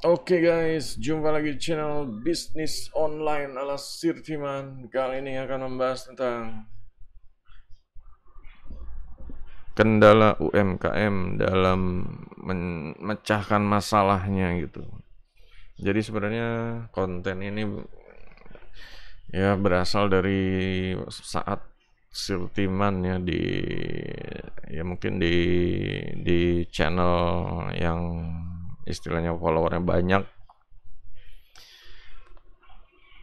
Oke guys, jumpa lagi di channel bisnis online ala Sirtiman. Kali ini akan membahas tentang kendala UMKM dalam memecahkan masalahnya gitu. Jadi sebenarnya konten ini ya berasal dari saat Sirtiman ya mungkin di channel yang istilahnya followernya banyak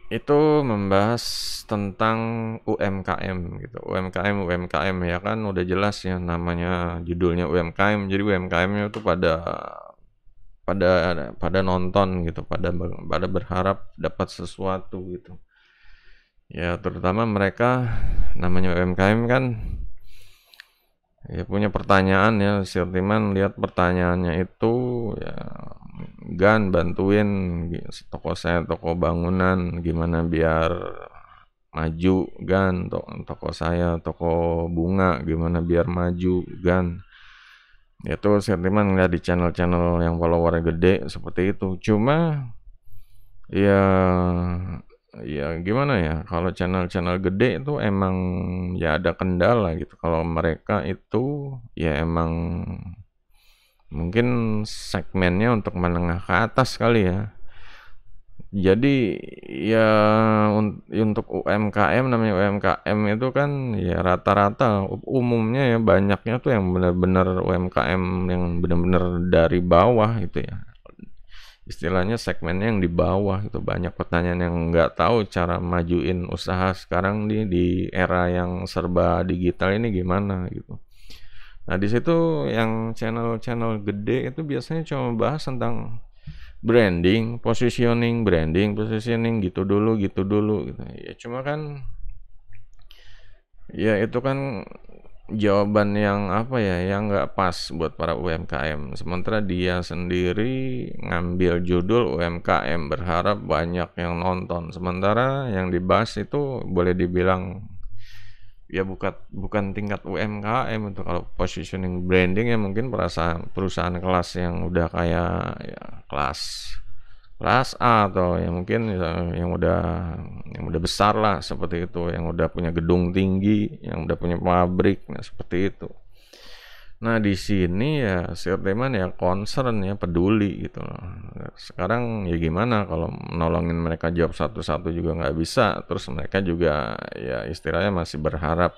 itu membahas tentang UMKM gitu. UMKM ya kan udah jelas ya namanya judulnya UMKM. Jadi UMKM-nya itu pada pada nonton gitu, pada berharap dapat sesuatu gitu. Ya terutama mereka namanya UMKM kan ya punya pertanyaan ya, Sirtiman lihat pertanyaannya itu ya, Gan bantuin toko saya, toko bangunan gimana biar maju, Gan. Toko saya toko bunga gimana biar maju, Gan. Itu Sirtiman ngeliat di channel-channel yang followernya gede seperti itu. Cuma ya gimana ya, kalau channel-channel gede itu emang ya ada kendala gitu. Kalau mereka itu ya emang mungkin segmennya untuk menengah ke atas kali ya. Jadi ya untuk UMKM, namanya UMKM itu kan ya rata-rata umumnya ya banyaknya tuh yang benar-benar UMKM yang benar-benar dari bawah gitu ya. Istilahnya segmennya yang di bawah itu banyak pertanyaan yang nggak tahu cara majuin usaha sekarang di era yang serba digital ini gimana gitu. Nah, di situ yang channel-channel gede itu biasanya cuma bahas tentang branding, positioning gitu dulu gitu. Ya cuma kan ya itu kan jawaban yang apa ya, yang nggak pas buat para UMKM. Sementara dia sendiri ngambil judul UMKM berharap banyak yang nonton. Sementara yang dibahas itu boleh dibilang ya bukan tingkat UMKM itu. Kalau positioning branding ya mungkin perusahaan kelas yang udah kayak ya kelas kelas A atau yang mungkin ya, yang udah besar lah seperti itu, yang udah punya gedung tinggi, yang udah punya pabrik, nah seperti itu. Nah di sini ya Sirteman ya concern ya peduli gitu loh. Sekarang ya gimana kalau nolongin mereka jawab satu-satu juga nggak bisa, terus mereka juga ya istilahnya masih berharap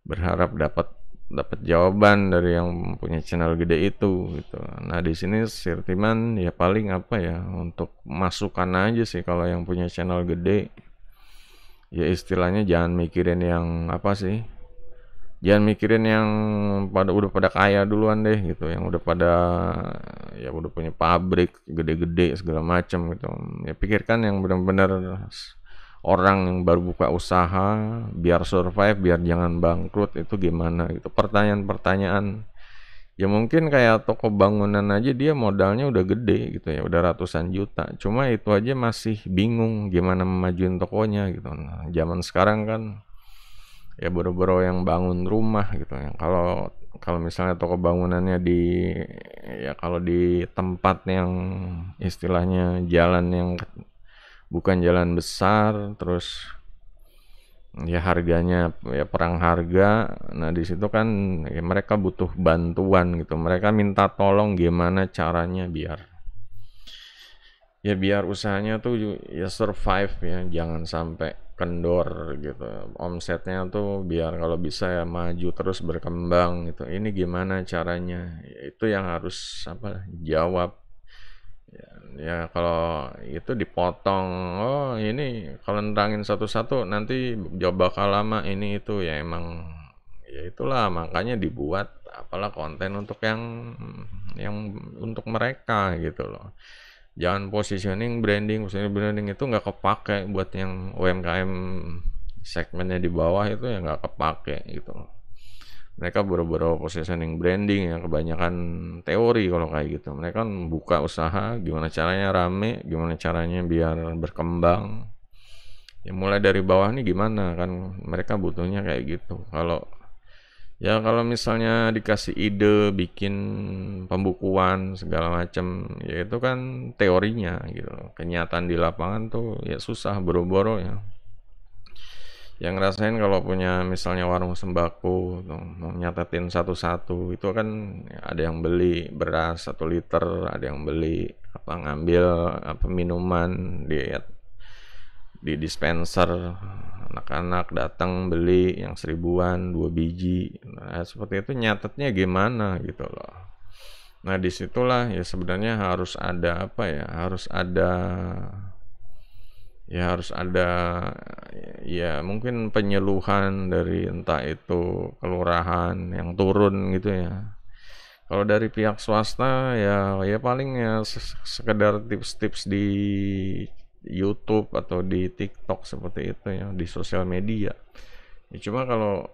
berharap dapat dapat jawaban dari yang punya channel gede itu gitu. Nah di sini Sirtiman ya paling apa ya, untuk masukan aja sih kalau yang punya channel gede ya istilahnya jangan mikirin yang apa sih, jangan mikirin yang udah pada kaya duluan deh gitu, yang udah pada ya udah punya pabrik gede-gede segala macam gitu. Ya pikirkan yang benar-benar orang yang baru buka usaha biar survive, biar jangan bangkrut itu gimana gitu. Pertanyaan-pertanyaan ya mungkin kayak toko bangunan aja dia modalnya udah gede gitu ya, udah ratusan juta. Cuma itu aja masih bingung gimana memajuin tokonya gitu. Nah, zaman sekarang kan ya boro-boro yang bangun rumah gitu ya. Kalau kalau misalnya toko bangunannya ya kalau di tempat yang istilahnya jalan yang bukan jalan besar, terus ya harganya ya perang harga. Nah di situ kan ya mereka butuh bantuan gitu, mereka minta tolong gimana caranya biar usahanya tuh ya survive ya, jangan sampai kendor gitu, omsetnya tuh biar kalau bisa ya maju terus berkembang gitu. Ini gimana caranya, ya, itu yang harus apa jawab. Ya kalau itu dipotong, oh ini kalau nerangin satu-satu nanti jawab bakal lama ini itu ya emang ya itulah makanya dibuat apalah konten untuk yang untuk mereka gitu loh. Jangan positioning branding itu nggak kepake buat yang UMKM segmennya di bawah, itu ya nggak kepake gitu loh. Mereka boro-boro positioning branding ya kebanyakan teori kalau kayak gitu. Mereka kan buka usaha gimana caranya rame, gimana caranya biar berkembang. Ya mulai dari bawah nih gimana kan mereka butuhnya kayak gitu. Kalau Ya kalau misalnya dikasih ide bikin pembukuan segala macam, ya itu kan teorinya gitu loh. Kenyataan di lapangan tuh ya susah, boro-boro ya. Yang ngerasain kalau punya misalnya warung sembako tuh, mau nyatetin satu-satu itu kan ada yang beli beras 1 liter, ada yang beli apa ngambil apa minuman di dispenser, anak-anak datang beli yang 1.000-an 2 biji. Nah, seperti itu nyatetnya gimana gitu loh. Nah, disitulah ya sebenarnya harus ada apa ya, harus ada ya mungkin penyeluhan dari entah itu kelurahan yang turun gitu ya. Kalau dari pihak swasta ya paling ya sekedar tips-tips di YouTube atau di TikTok seperti itu ya, di sosial media. Ya cuma kalau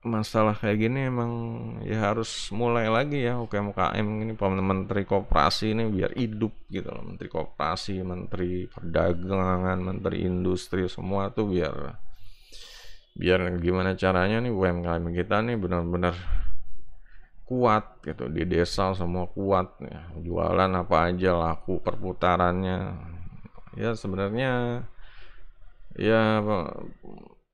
masalah kayak gini emang ya harus mulai lagi ya UMKM ini, Menteri Koperasi ini biar hidup gitu loh. Menteri Koperasi, Menteri Perdagangan, Menteri Industri semua tuh biar biar gimana caranya nih UMKM kita nih benar-benar kuat gitu, di desa semua kuat ya, jualan apa aja laku, perputarannya ya sebenarnya ya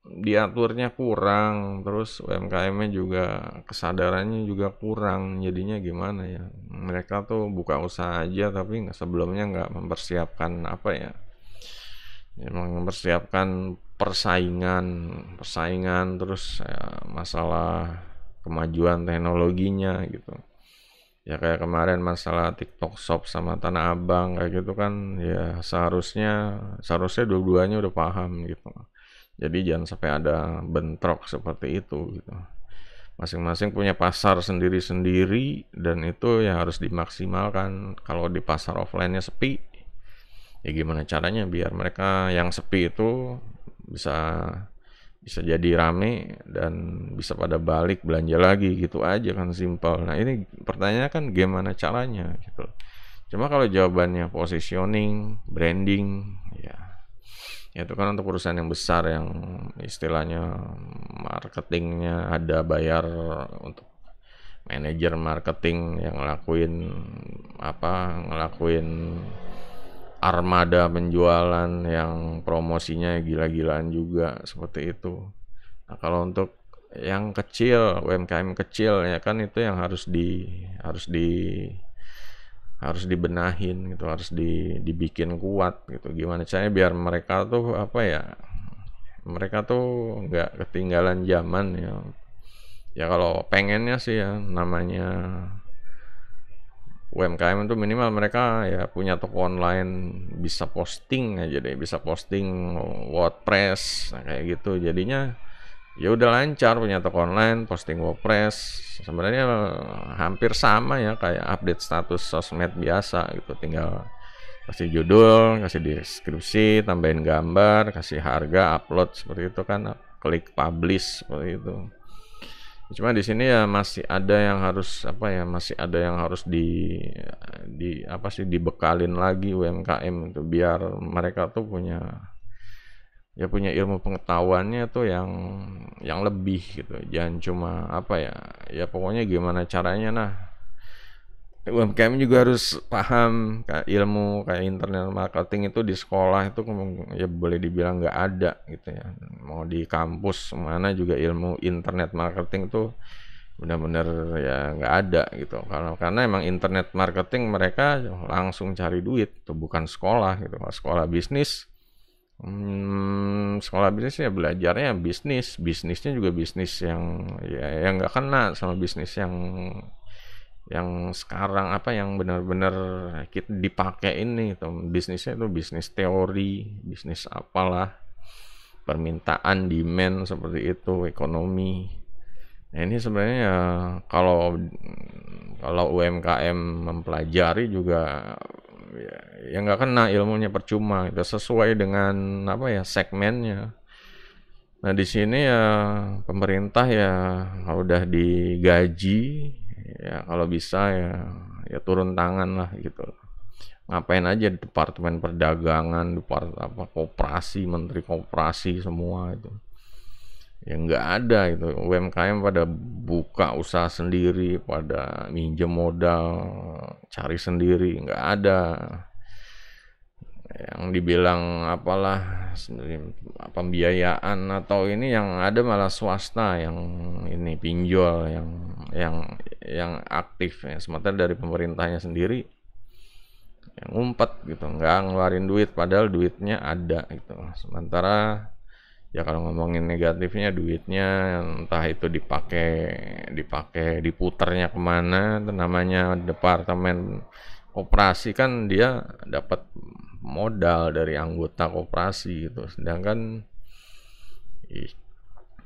diaturnya kurang, terus UMKM-nya juga kesadarannya juga kurang, jadinya gimana ya, mereka tuh buka usaha aja tapi sebelumnya nggak mempersiapkan apa ya, emang mempersiapkan persaingan persaingan terus ya, masalah kemajuan teknologinya gitu. Ya kayak kemarin masalah TikTok Shop sama Tanah Abang kayak gitu kan ya seharusnya dua-duanya udah paham gitu. Jadi jangan sampai ada bentrok seperti itu gitu. Masing-masing punya pasar sendiri-sendiri dan itu ya harus dimaksimalkan. Kalau di pasar offline-nya sepi, ya gimana caranya biar mereka yang sepi itu bisa bisa jadi rame dan bisa pada balik belanja lagi gitu aja kan, simpel. Nah ini pertanyaan kan gimana caranya gitu. Cuma kalau jawabannya positioning, branding, ya itu kan untuk perusahaan yang besar yang istilahnya marketingnya ada bayar untuk manajer marketing yang ngelakuin armada penjualan yang promosinya gila-gilaan juga seperti itu. Nah, kalau untuk yang kecil, UMKM kecil ya kan itu yang harus di harus dibenahin gitu, harus dibikin kuat gitu. Gimana caranya biar mereka tuh apa ya? Mereka tuh nggak ketinggalan zaman ya. Ya kalau pengennya sih ya namanya UMKM itu minimal mereka ya punya toko online, bisa posting aja deh, bisa posting WordPress nah, kayak gitu. Jadinya ya udah lancar punya toko online, posting WordPress. Sebenarnya hampir sama ya kayak update status sosmed biasa gitu. Tinggal kasih judul, kasih deskripsi, tambahin gambar, kasih harga, upload seperti itu kan, klik publish seperti itu. Cuma di sini ya masih ada yang harus apa ya, masih ada yang harus di apa sih dibekalin lagi UMKM itu biar mereka tuh punya ilmu pengetahuannya tuh yang lebih gitu. Jangan cuma apa ya, ya pokoknya gimana caranya nah UMKM juga harus paham kayak ilmu kayak internet marketing itu di sekolah itu ya boleh dibilang nggak ada gitu ya. Mau di kampus mana juga ilmu internet marketing tuh benar-benar ya nggak ada gitu. Karena emang internet marketing mereka langsung cari duit tuh bukan sekolah gitu. Kalau sekolah bisnis ya belajarnya bisnisnya juga bisnis yang nggak kena sama bisnis yang sekarang apa yang benar-benar kita dipakai ini tuh bisnisnya itu bisnis teori, bisnis apalah, permintaan, demand seperti itu, ekonomi. Nah ini sebenarnya ya, kalau kalau UMKM mempelajari juga ya nggak kena ilmunya percuma, itu sesuai dengan apa ya segmennya. Nah di sini ya pemerintah ya kalau udah digaji ya kalau bisa ya turun tangan lah gitu. Ngapain aja Departemen Perdagangan, Koperasi, Menteri Koperasi semua itu. Ya nggak ada itu, UMKM pada buka usaha sendiri, pada minjem modal, cari sendiri, nggak ada. Yang dibilang apalah pembiayaan atau ini, yang ada malah swasta yang ini pinjol, yang yang aktif ya, sementara dari pemerintahnya sendiri yang ngumpet gitu, nggak ngeluarin duit padahal duitnya ada gitu. Sementara ya kalau ngomongin negatifnya, duitnya entah itu dipakai dipakai diputernya kemana, itu namanya departemen koperasi kan, dia dapat modal dari anggota koperasi gitu, sedangkan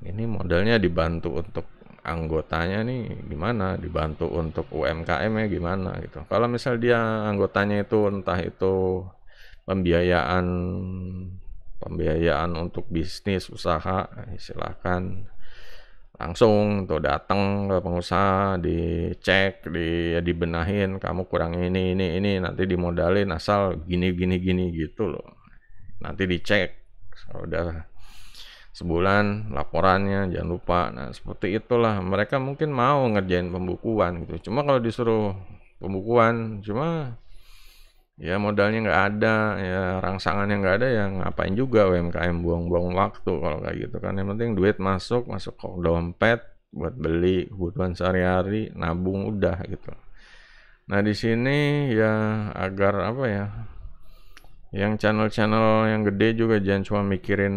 ini modalnya dibantu untuk anggotanya nih gimana, dibantu untuk UMKM ya gimana gitu. Kalau misal dia anggotanya itu entah itu pembiayaan pembiayaan untuk bisnis usaha, silahkan langsung tuh datang ke pengusaha, dicek, dibenahin, kamu kurang ini nanti dimodalin asal gini gini gini gitu loh. Nanti dicek, udah sebulan laporannya jangan lupa. Nah seperti itulah, mereka mungkin mau ngerjain pembukuan gitu, cuma kalau disuruh pembukuan cuma ya modalnya nggak ada, ya rangsangannya nggak ada, ya ngapain juga UMKM buang-buang waktu kalau kayak gitu kan. Yang penting duit masuk masuk ke dompet buat beli kebutuhan sehari-hari, nabung udah gitu. Nah di sini ya agar apa ya, yang channel-channel yang gede juga jangan cuma mikirin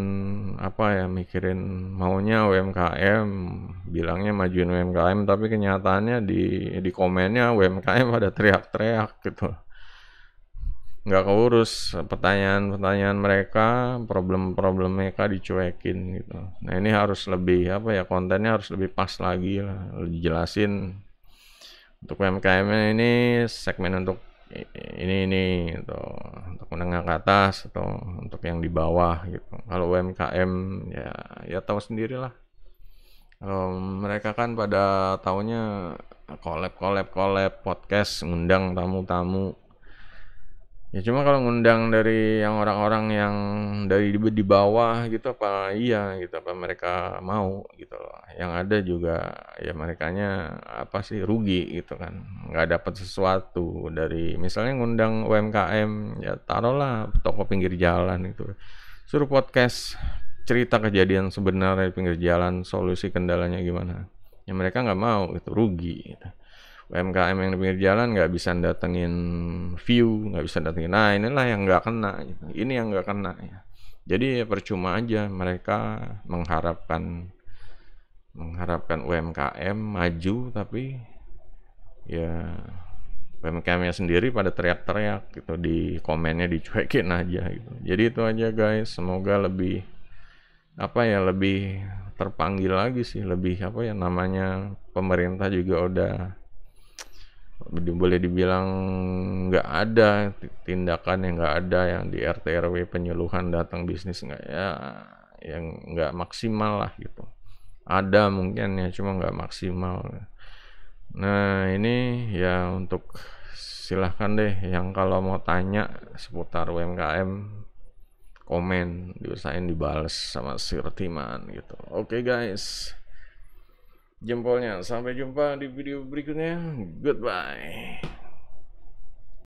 apa ya, mikirin maunya UMKM, bilangnya majuin UMKM, tapi kenyataannya di komennya UMKM pada teriak-teriak gitu, nggak keurus pertanyaan-pertanyaan mereka, problem-problem mereka dicuekin gitu. Nah ini harus lebih apa ya, kontennya harus lebih pas lagi lah, lebih jelasin untuk UMKM ini segmen untuk ini gitu, untuk menengah ke atas atau untuk yang di bawah gitu. Kalau UMKM ya ya tahu sendirilah. Kalau mereka kan pada taunya collab podcast, ngundang tamu-tamu. Ya cuma kalau ngundang dari yang orang-orang yang dari di bawah gitu, apa iya gitu, apa mereka mau gitu loh. Yang ada juga ya merekanya apa sih, rugi gitu kan. Nggak dapat sesuatu dari misalnya ngundang UMKM, ya taruhlah toko pinggir jalan itu. Suruh podcast cerita kejadian sebenarnya di pinggir jalan, solusi kendalanya gimana. Ya mereka nggak mau, itu rugi gitu. UMKM yang di pinggir jalan nggak bisa datengin view, nggak bisa datengin. Nah inilah yang nggak kena, gitu. Ini yang nggak kena ya. Jadi ya percuma aja mereka mengharapkan UMKM maju, tapi ya UMKM-nya sendiri pada teriak-teriak gitu, di komennya dicuekin aja gitu. Jadi itu aja guys, semoga lebih apa ya, lebih terpanggil lagi sih, lebih apa ya namanya, pemerintah juga udah boleh dibilang nggak ada tindakan, yang nggak ada yang di RT RW penyuluhan datang bisnis, nggak ya, yang nggak maksimal lah gitu. Ada mungkin ya cuma nggak maksimal. Nah ini ya untuk silahkan deh yang kalau mau tanya seputar UMKM, komen, diusahain dibales sama si Retiman gitu. Oke guys, jempolnya, sampai jumpa di video berikutnya, goodbye.